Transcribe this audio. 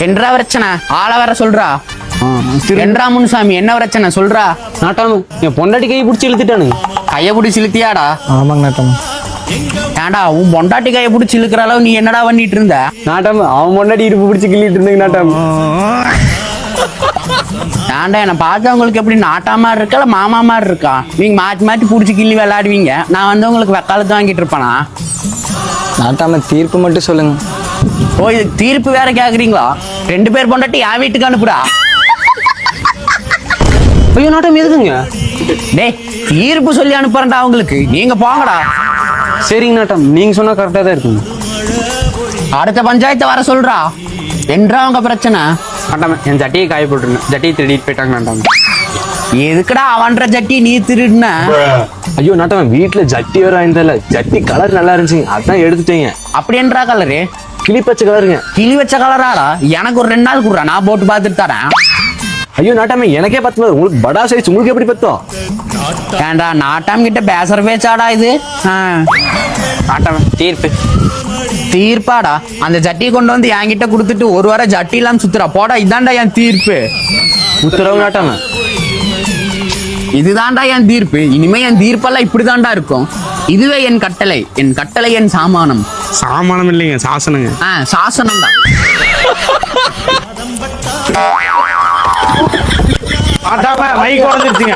என்றா பிரச்சனை ஆள வர சொல்றா. என்றா முனுசாமி என்ன பிரச்சனை சொல்றா. நாட்டாம என் பொண்டாட்டி கையை பிடிச்சி இழுத்துட்டானுங்க. கைய பிடிச்சி இழுத்தியாடா? ஆமாங்க நாட்டாம. ஏன்டா உன் பொண்டாட்டி கைய பிடிச்சி இழுக்கிற அளவு நீ என்னடா பண்ணிட்டு இருந்த? நாட்டாம அவன் பொண்டாட்டி இடுப்பு பிடிச்சி கிள்ளிட்டு இருந்தேங்க நாட்டாம. ஏன்டா என்ன பார்த்தவங்களுக்கு எப்படி நாட்டாமா இருக்கா இல்ல மாமா மாதிரி இருக்கா? நீங்க மாத்தி மாத்தி பிடிச்சி கிள்ளி விளையாடுவீங்க, நான் வந்து உங்களுக்கு வெக்காலத்து வாங்கிட்டு இருப்பேனா? நாட்டாம தீர்ப்பு மட்டும் சொல்லுங்க. ஓ இது தீர்ப்பு வேற கேக்குறீங்களா? 2 பேர் பொண்டாட்டி என் வீட்டுக்கு அனுப்புடா. ஐயோ நாட்டாம எதுக்குங்க? டேய் தீர்ப்பு சொல்லி அனுப்புறேன்டா அவங்களுக்கு, நீங்க போங்கடா. சரிங்க நாட்டாம, நீங்க சொன்னா கரெக்டா தான் இருக்குங்க. அடுத்த பஞ்சாயத்தை வர சொல்றா. என்றா அவங்க பிரச்சனை? நாட்டாம என் ஜட்டியை காய போட்டுருந்தேன், ஜட்டியை திருடிட்டு போயிட்டாங்க நாட்டாம. எதுக்குடா அவன்ற ஜட்டி நீ திருடுன? ஐயோ நாட்டாம வீட்டுல ஜட்டி வேற வாங்கிட்டல, ஜட்டி கலர் நல்லா இருந்துச்சுங்க, அதான் எடுத்துட்டீங்க. அப்படி என்றா கலரு? கிளி பச்சை கலருங்க. கிளி வச்ச கலராடா? எனக்கு ஒரு 2 நாள் குடுறா, நான் போட்டு பார்த்துட்டு தரேன். ஐயோ நாட்டாம எனக்கே பத்து, உங்களுக்கு படா சைஸ், உங்களுக்கு எப்படி பத்தோம்? ஏன்டா நாட்டாம் கிட்ட பேசுற பேச்சாடா இது? நாட்டாம தீர்ப்பு. தீர்ப்பாடா? அந்த ஜட்டியை கொண்டு வந்து என்கிட்ட கொடுத்துட்டு ஒரு வாரம் ஜட்டி இல்லாம சுத்துறா போடா. இதான்டா என் தீர்ப்பு. உத்தரவு நாட்டாம. இதுதான்டா என் தீர்ப்பு. இனிமே என் தீர்ப்பெல்லாம் இப்படிதான்டா இருக்கும். இதுவே என் கட்டளை, என் கட்டளை என் சாமானம். சாமானம் இல்லைங்க, சாசனங்க. சாசனம் தான். மைக் உடஞ்சிருச்சுங்க.